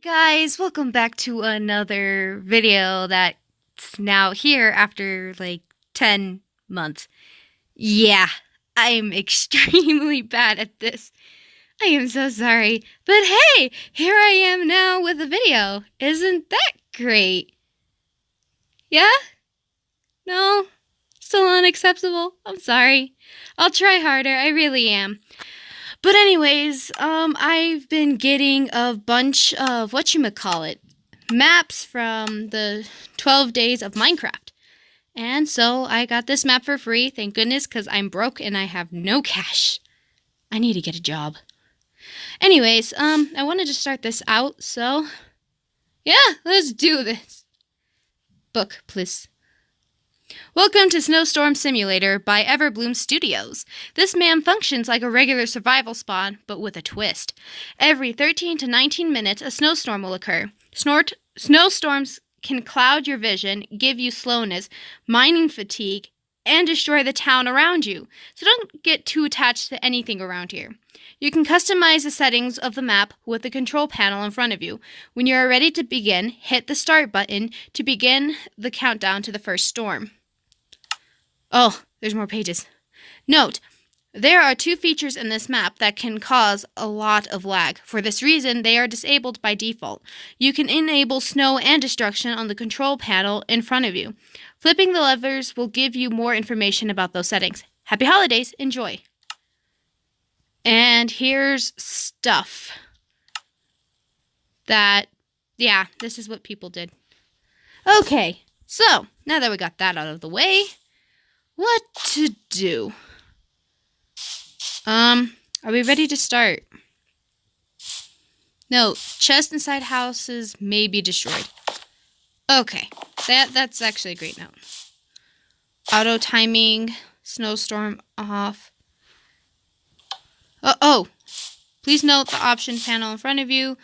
Guys, welcome back to another video that's now here after like 10 months. Yeah, I'm extremely bad at this. I am so sorry. But hey, here I am now with a video. Isn't that great? Yeah? No? Still unacceptable? I'm sorry. I'll try harder, I really am. But anyways, I've been getting a bunch of maps from the 12 days of Minecraft. And so I got this map for free, thank goodness, because I'm broke and I have no cash. I need to get a job. Anyways, I wanted to start this out, so yeah, let's do this. Book, please. Welcome to Snowstorm Simulator by Everbloom Studios. This map functions like a regular survival spawn, but with a twist. Every 13 to 19 minutes, a snowstorm will occur. Snowstorms can cloud your vision, give you slowness, mining fatigue, and destroy the town around you. So don't get too attached to anything around here. You can customize the settings of the map with the control panel in front of you. When you are ready to begin, hit the start button to begin the countdown to the first storm. Oh, there's more pages. Note, there are two features in this map that can cause a lot of lag. For this reason, they are disabled by default. You can enable snow and destruction on the control panel in front of you. Flipping the levers will give you more information about those settings. Happy holidays, enjoy. And here's stuff that, yeah, this is what people did. Okay, so now that we got that out of the way, what to do? Are we ready to start? No, chests inside houses may be destroyed. Okay, that's actually a great note. Auto timing, snowstorm off. Oh, please note the option panel in front of you.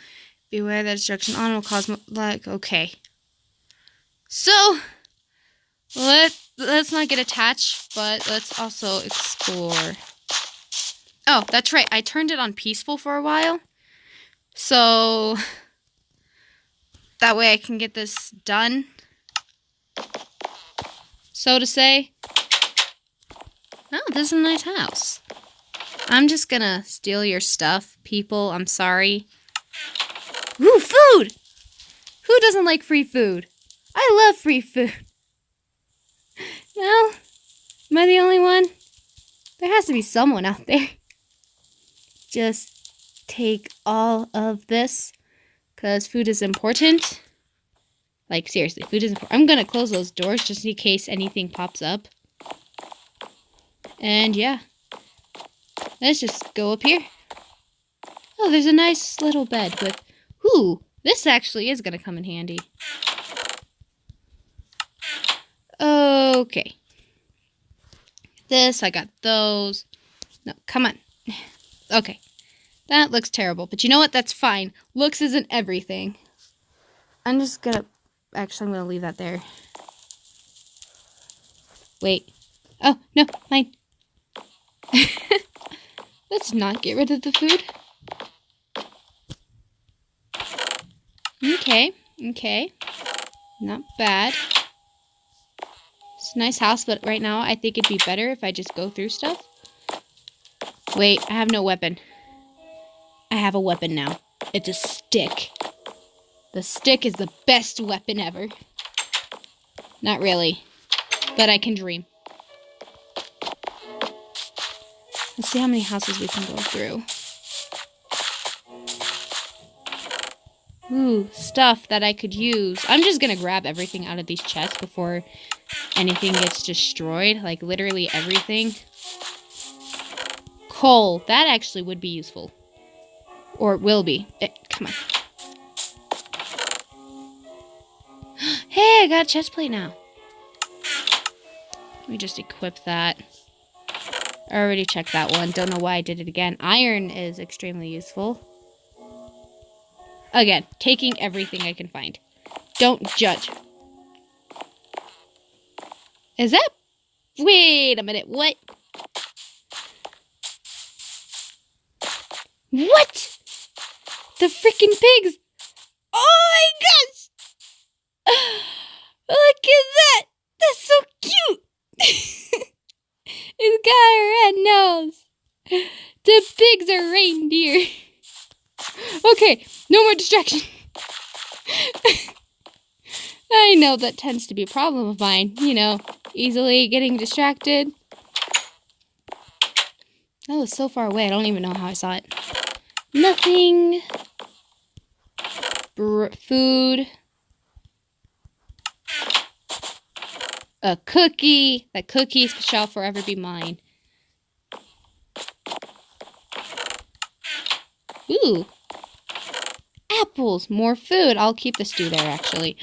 Beware that destruction on will cause lag. Okay. So, let's not get attached, but let's also explore. Oh, that's right. I turned it on peaceful for a while. So that way I can get this done, so to say. Oh, this is a nice house. I'm just gonna steal your stuff, people. I'm sorry. Ooh, food! Who doesn't like free food? I love free food. No? Am I the only one? There has to be someone out there. Just take all of this, because food is important. Like, seriously, food is important. I'm gonna close those doors just in case anything pops up. And yeah. Let's just go up here. Oh, there's a nice little bed with... Ooh, this actually is gonna come in handy. Okay. This, I got those. No, come on. Okay. That looks terrible, but you know what? That's fine. Looks isn't everything. I'm just gonna... Actually, I'm gonna leave that there. Wait. Oh, no, mine. Let's not get rid of the food. Okay. Not bad. It's a nice house, but right now I think it'd be better if I just go through stuff. Wait, I have no weapon. I have a weapon now. It's a stick. The stick is the best weapon ever. Not really, but I can dream. Let's see how many houses we can go through. Ooh, stuff that I could use. I'm just gonna grab everything out of these chests before anything gets destroyed. Like, literally everything. Coal. That actually would be useful. Or will be. Come on. Hey, I got a chest plate now. Let me just equip that. I already checked that one. Don't know why I did it again. Iron is extremely useful. Again, taking everything I can find. Don't judge. Is that... Wait a minute. What? What? The freaking pigs! at that! That's so cute! It's got a red nose. The pigs are reindeer. Okay, no more distraction. I know that tends to be a problem of mine. You know, easily getting distracted. That was so far away, I don't even know how I saw it. Nothing. Food. A cookie. That cookie shall forever be mine. Ooh. Apples. More food. I'll keep the stew there, actually.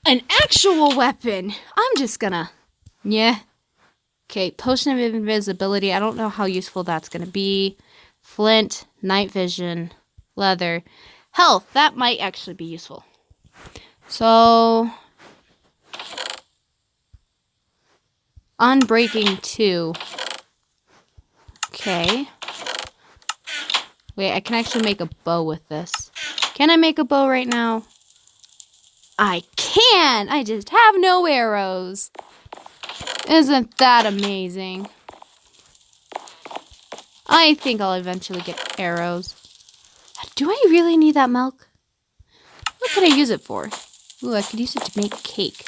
An actual weapon. I'm just gonna... Yeah. Okay, potion of invisibility. I don't know how useful that's gonna be. Flint. Night vision. Leather. Health. That might actually be useful. So... Unbreaking 2. Okay. Wait, I can actually make a bow with this. Can I make a bow right now? I can! I just have no arrows. Isn't that amazing? I think I'll eventually get arrows. Do I really need that milk? What could I use it for? Ooh, I could use it to make cake.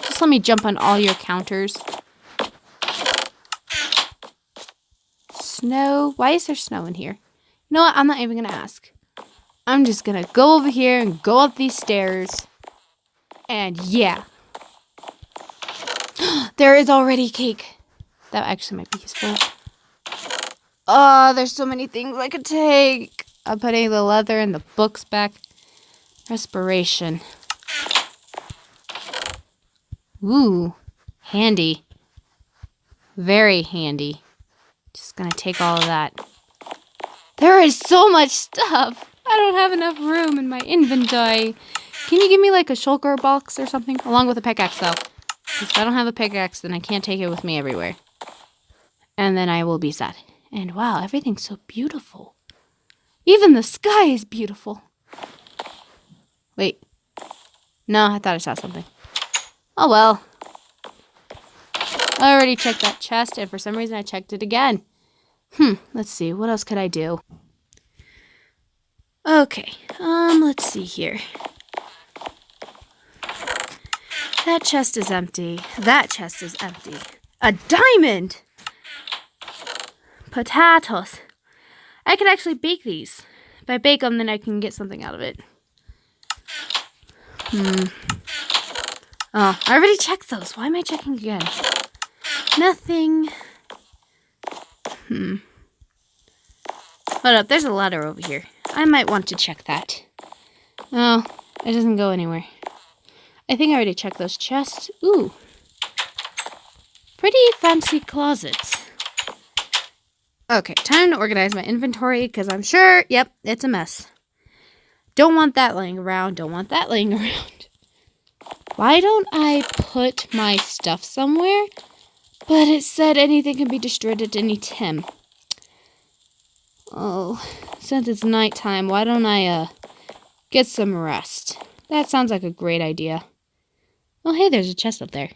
Just let me jump on all your counters. Snow. Why is there snow in here? You know what? I'm not even going to ask. I'm just going to go over here and go up these stairs. And yeah. There is already cake. That actually might be useful. Oh, there's so many things I could take. I'm putting the leather and the books back. Respiration. Ooh, handy. Very handy. Just gonna take all of that. There is so much stuff. I don't have enough room in my inventory. Can you give me like a shulker box or something? Along with a pickaxe though. Because if I don't have a pickaxe, then I can't take it with me everywhere. And then I will be sad. And wow, everything's so beautiful. Even the sky is beautiful. Wait. No, I thought I saw something. Oh well. I already checked that chest, and for some reason I checked it again. Let's see. What else could I do? Okay. Let's see here. That chest is empty. That chest is empty. A diamond! Potatoes. I could actually bake these. If I bake them, then I can get something out of it. Oh, I already checked those. Why am I checking again? Nothing. Hold up, there's a ladder over here. I might want to check that. Oh, it doesn't go anywhere. I think I already checked those chests. Ooh. Pretty fancy closets. Okay, time to organize my inventory because I'm sure, yep, it's a mess. Don't want that laying around. Don't want that laying around. Why don't I put my stuff somewhere? But it said anything can be destroyed at any time. Oh, since it's nighttime, why don't I, get some rest? That sounds like a great idea. Oh, hey, there's a chest up there.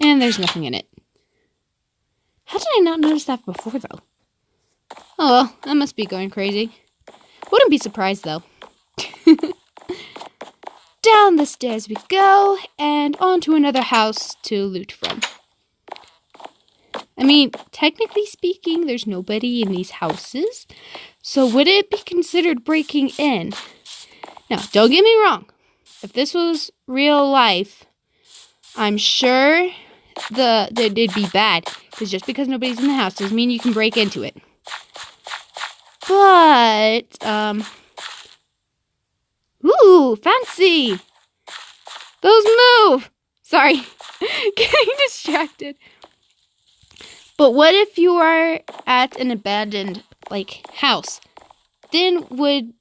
And there's nothing in it. How did I not notice that before, though? Oh, well, I must be going crazy. Wouldn't be surprised, though. Down the stairs we go, and on to another house to loot from. I mean, technically speaking, there's nobody in these houses, so would it be considered breaking in? Now, don't get me wrong. If this was real life, I'm sure it'd be bad, because just because nobody's in the house doesn't mean you can break into it. But, ooh, fancy! Those move! Sorry, getting distracted. But what if you are at an abandoned, house? Then would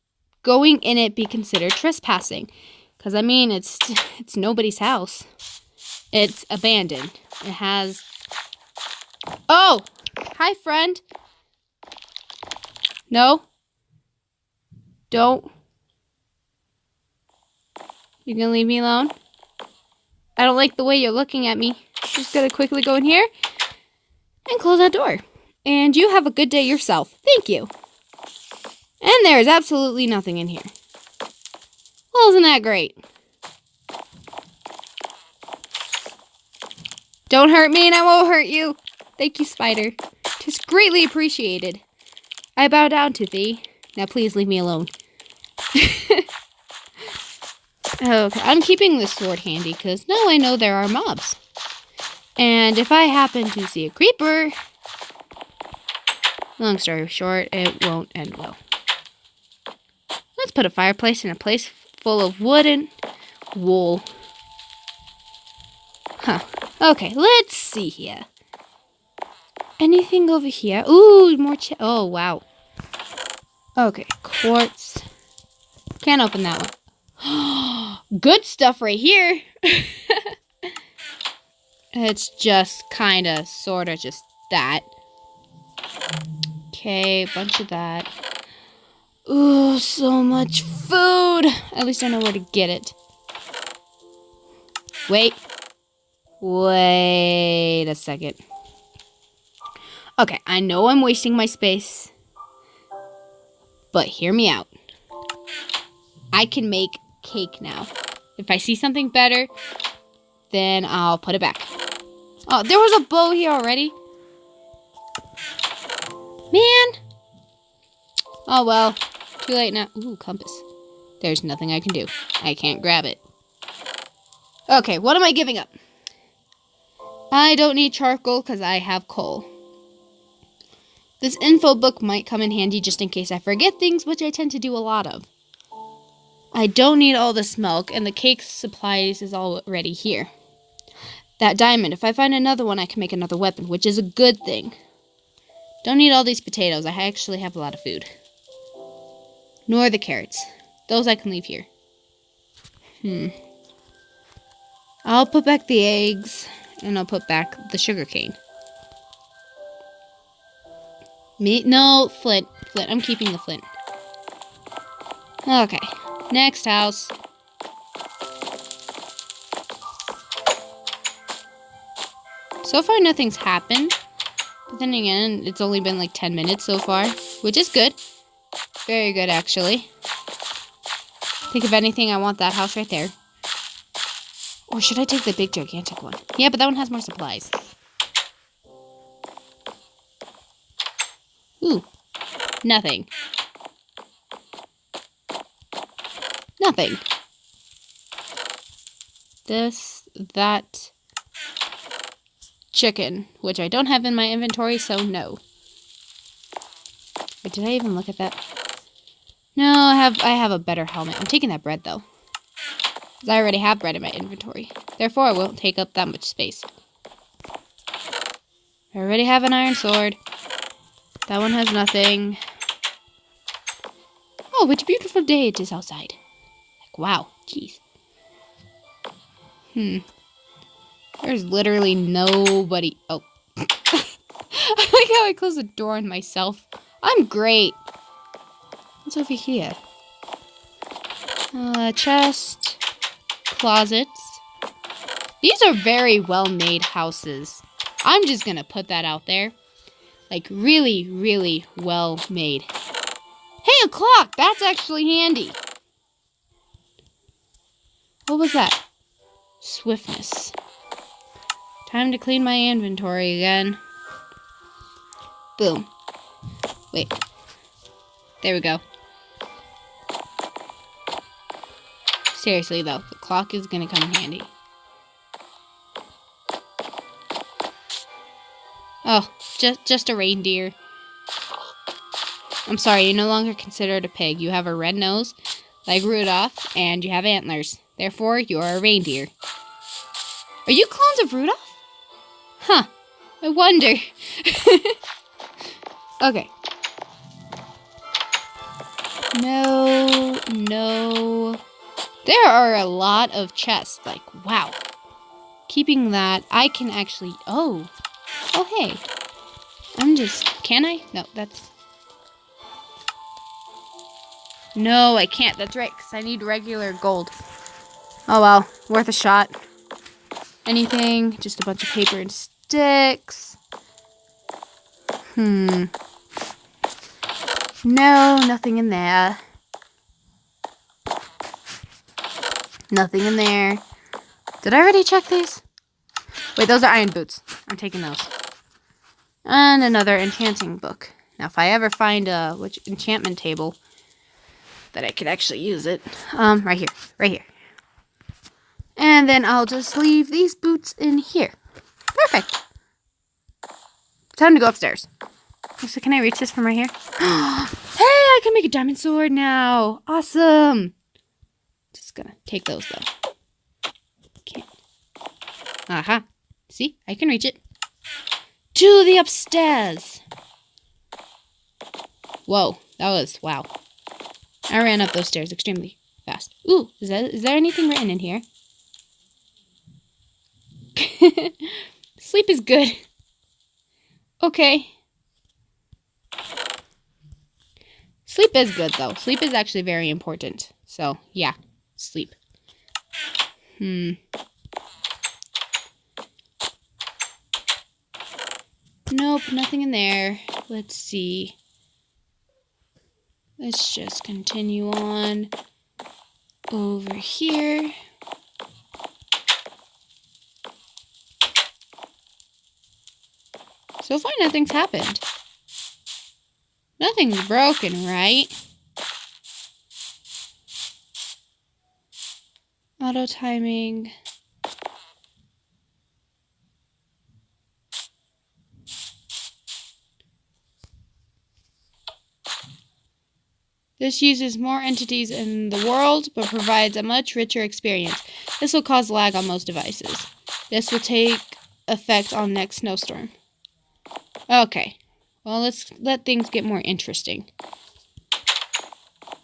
going in it be considered trespassing? Because, I mean, it's nobody's house. It's abandoned. It has... Oh! Hi, friend. No? Don't. You gonna leave me alone? I don't like the way you're looking at me. Just gonna quickly go in here and close that door. And you have a good day yourself. Thank you. And there is absolutely nothing in here. Well, isn't that great? Don't hurt me and I won't hurt you. Thank you, Spider. 'Tis greatly appreciated. I bow down to thee. Now please leave me alone. Okay, I'm keeping this sword handy because now I know there are mobs. And if I happen to see a creeper, long story short, it won't end well. Let's put a fireplace in a place full of wood and wool. Huh. Okay, let's see here. Anything over here? Ooh, more oh, wow. Okay, quartz. Can't open that one. Good stuff right here. It's just kind of, sort of just that. Okay, a bunch of that. Ooh, so much food. At least I know where to get it. Wait a second. Okay, I know I'm wasting my space, but hear me out. I can make cake now. If I see something better, then I'll put it back. Oh, there was a bow here already. Man. Oh, well. Too late now. Ooh, compass. There's nothing I can do. I can't grab it. Okay, what am I giving up? I don't need charcoal because I have coal. This info book might come in handy just in case I forget things, which I tend to do a lot of. I don't need all this milk, and the cake supplies is already here. That diamond, if I find another one, I can make another weapon, which is a good thing. Don't need all these potatoes. I actually have a lot of food. Nor the carrots. Those I can leave here. I'll put back the eggs, and I'll put back the sugarcane. No, flint. Flint. I'm keeping the flint. Okay. Next house. So far, nothing's happened. But then again, it's only been like 10 minutes so far, which is good. Very good, actually. Think of anything, I want that house right there. Or should I take the big, gigantic one? Yeah, but that one has more supplies. Ooh. Nothing. Nothing. This, that, chicken, which I don't have in my inventory, so no. Wait, did I even look at that? No, I have a better helmet. I'm taking that bread, though. Because I already have bread in my inventory. Therefore, I won't take up that much space. I already have an iron sword. That one has nothing. Oh, which beautiful day it is outside. Like, wow. Jeez. There's literally nobody. Oh. I like how I closed the door on myself. I'm great. What's over here? Chest. Closets. These are very well-made houses. I'm just gonna put that out there. Like, really, really well-made. Hey, a clock! That's actually handy. What was that? Swiftness. Time to clean my inventory again. Boom. Wait. There we go. Seriously, though, the clock is gonna come in handy. Oh, just a reindeer. I'm sorry, you're no longer considered a pig. You have a red nose, like Rudolph, and you have antlers. Therefore, you're a reindeer. Are you clones of Rudolph? Huh. I wonder. Okay. No. There are a lot of chests. Like, wow. Keeping that, I can actually... Oh, hey. Can I? No, that's... No, I can't. That's right, because I need regular gold. Oh well, worth a shot. Anything? Just a bunch of paper and sticks. No, nothing in there. Nothing in there. Did I already check these? Wait, those are iron boots. I'm taking those. And another enchanting book. Now, if I ever find a enchantment table that I could actually use it, right here, right here. And then I'll just leave these boots in here. Perfect. Time to go upstairs. So can I reach this from right here? Hey, I can make a diamond sword now. Awesome. Just gonna take those though. Can't. Aha. See, I can reach it. To the upstairs. Whoa, that was, wow. I ran up those stairs extremely fast. Ooh, is there anything written in here? Sleep is good. Okay. Sleep is good, though. Sleep is actually very important. So, yeah. Sleep. Nope, nothing in there. Let's see. Let's just continue on over here. So far, nothing's happened. Nothing's broken, right? Auto timing. This uses more entities in the world, but provides a much richer experience. This will cause lag on most devices. This will take effect on next snowstorm. Okay. Well, let's let things get more interesting.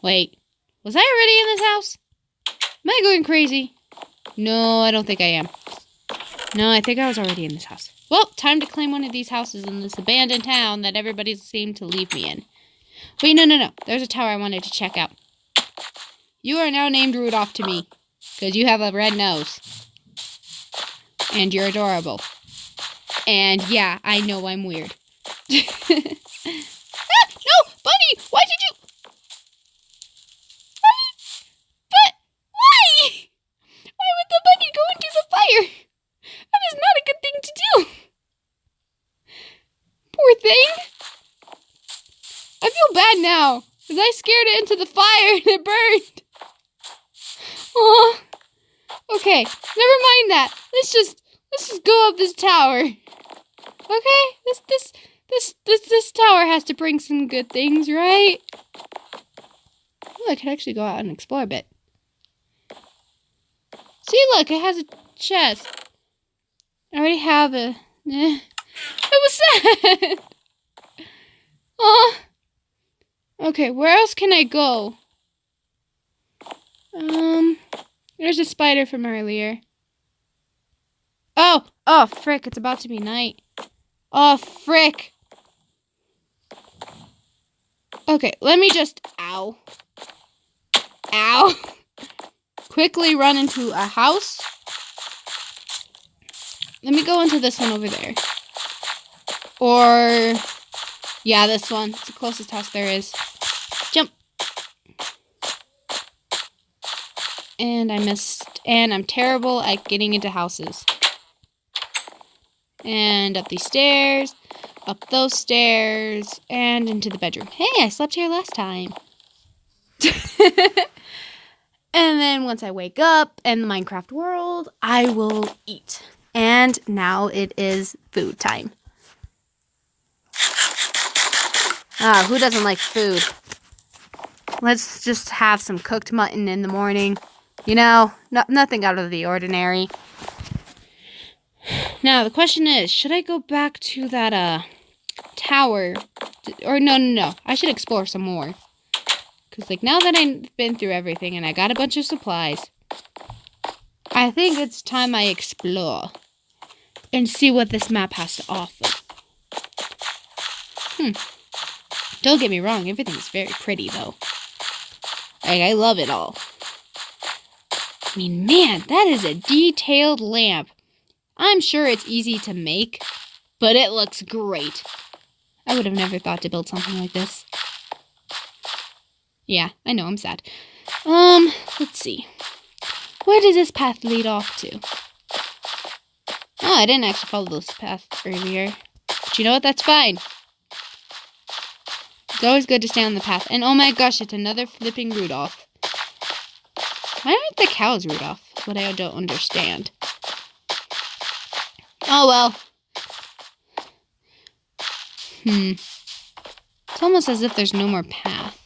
Wait. Was I already in this house? Am I going crazy? No, I don't think I am. No, I think I was already in this house. Well, time to claim one of these houses in this abandoned town that everybody seemed to leave me in. Wait, no. There's a tower I wanted to check out. You are now named Rudolph to me, because you have a red nose. And you're adorable. And yeah, I know I'm weird. Ah, no! Bunny! Why did you... But... Why? Why would the bunny go into the fire? That is not a good thing to do. Poor thing. I feel bad now, because I scared it into the fire and it burned. Oh, okay, never mind that. Let's just go up this tower. Okay, this tower has to bring some good things, right? Oh, I could actually go out and explore a bit. See, look, it has a chest. I already have a... It was sad. Oh. Okay, where else can I go? There's a spider from earlier. Oh, frick, it's about to be night. Oh, frick. Okay, let me just, ow. Quickly run into a house. Let me go into this one over there. Or, yeah, this one. It's the closest house there is. Jump. And I missed. And I'm terrible at getting into houses. And up these stairs. Up those stairs. And into the bedroom. Hey, I slept here last time. And then once I wake up in the Minecraft world, I will eat. And now it is food time. Ah, who doesn't like food? Let's just have some cooked mutton in the morning. You know, nothing out of the ordinary. Now, the question is, should I go back to that, tower? Or no. I should explore some more. Because, like, now that I've been through everything and I got a bunch of supplies, I think it's time I explore. And see what this map has to offer. Don't get me wrong, everything's very pretty, though. Like, I love it all. I mean, man, that is a detailed lamp. I'm sure it's easy to make, but it looks great. I would have never thought to build something like this. Yeah, I know, I'm sad. Let's see. Where does this path lead off to? Oh, I didn't actually follow this path earlier. But you know what? That's fine. It's always good to stay on the path. And oh my gosh, it's another flipping Rudolph. Why aren't the cows Rudolph? That's what I don't understand. Oh well. It's almost as if there's no more path.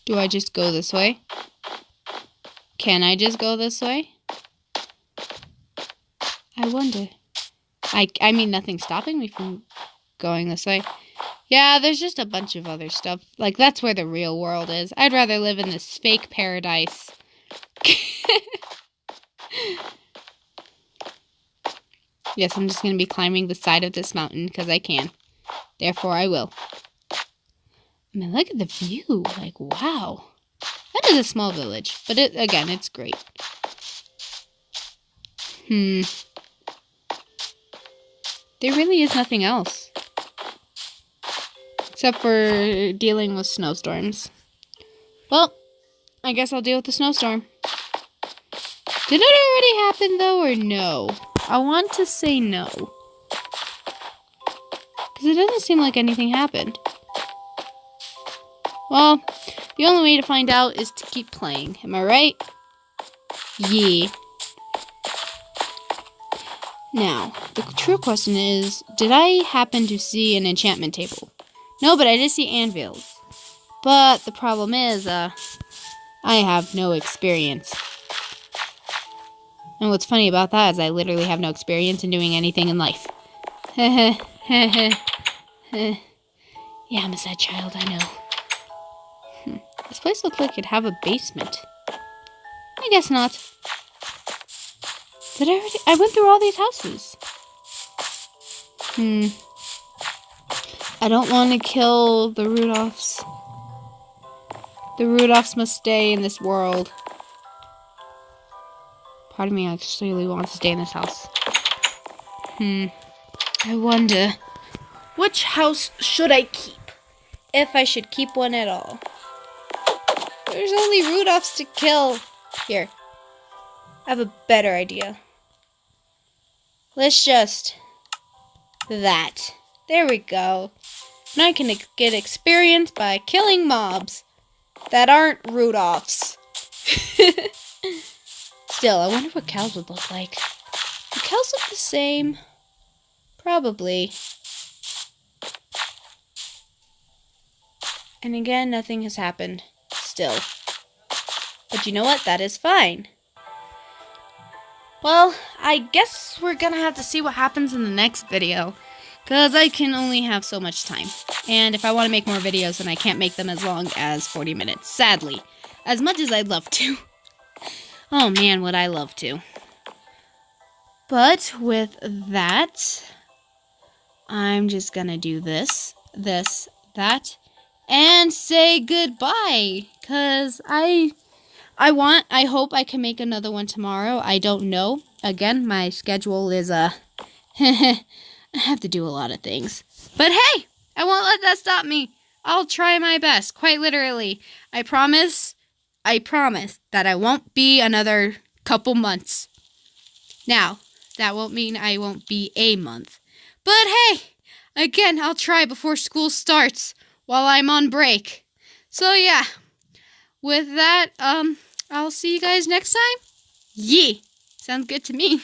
Do I just go this way? Can I just go this way? I wonder. I mean, nothing's stopping me from going this way. Yeah, there's just a bunch of other stuff. Like, that's where the real world is. I'd rather live in this fake paradise. Yes, I'm just going to be climbing the side of this mountain because I can. Therefore, I will. I mean, look at the view. Like, wow. That is a small village. But, again, it's great. There really is nothing else. Except for dealing with snowstorms. Well, I guess I'll deal with the snowstorm. Did it already happen, though, or no? I want to say no. Because it doesn't seem like anything happened. Well, the only way to find out is to keep playing. Am I right? Yeah. Now, the true question is, did I happen to see an enchantment table? No, but I did see anvils. But the problem is, I have no experience. And what's funny about that is I literally have no experience in doing anything in life. Yeah, I'm a sad child, I know. This place looked like it'd have a basement. I guess not. Did I already? I went through all these houses. I don't want to kill the Rudolphs. The Rudolphs must stay in this world. Part of me actually wants to stay in this house. I wonder, which house should I keep? If I should keep one at all. There's only Rudolphs to kill. Here. I have a better idea. Let's just... that. There we go. Now I can get experience by killing mobs that aren't Rudolphs. Still, I wonder what cows would look like. Do cows look the same? Probably. And again, nothing has happened. Still. But you know what? That is fine. Well, I guess we're gonna have to see what happens in the next video. Because I can only have so much time. And if I want to make more videos, then I can't make them as long as 40 minutes. Sadly. As much as I'd love to. Oh man, would I love to. But with that, I'm just gonna do this, that, and say goodbye. Because I hope I can make another one tomorrow. I don't know. Again, my schedule is, I have to do a lot of things. But hey, I won't let that stop me. I'll try my best, quite literally. I promise that I won't be another couple months. Now, that won't mean I won't be a month. But hey, again, I'll try before school starts while I'm on break. So yeah, with that, I'll see you guys next time. Yeah, sounds good to me.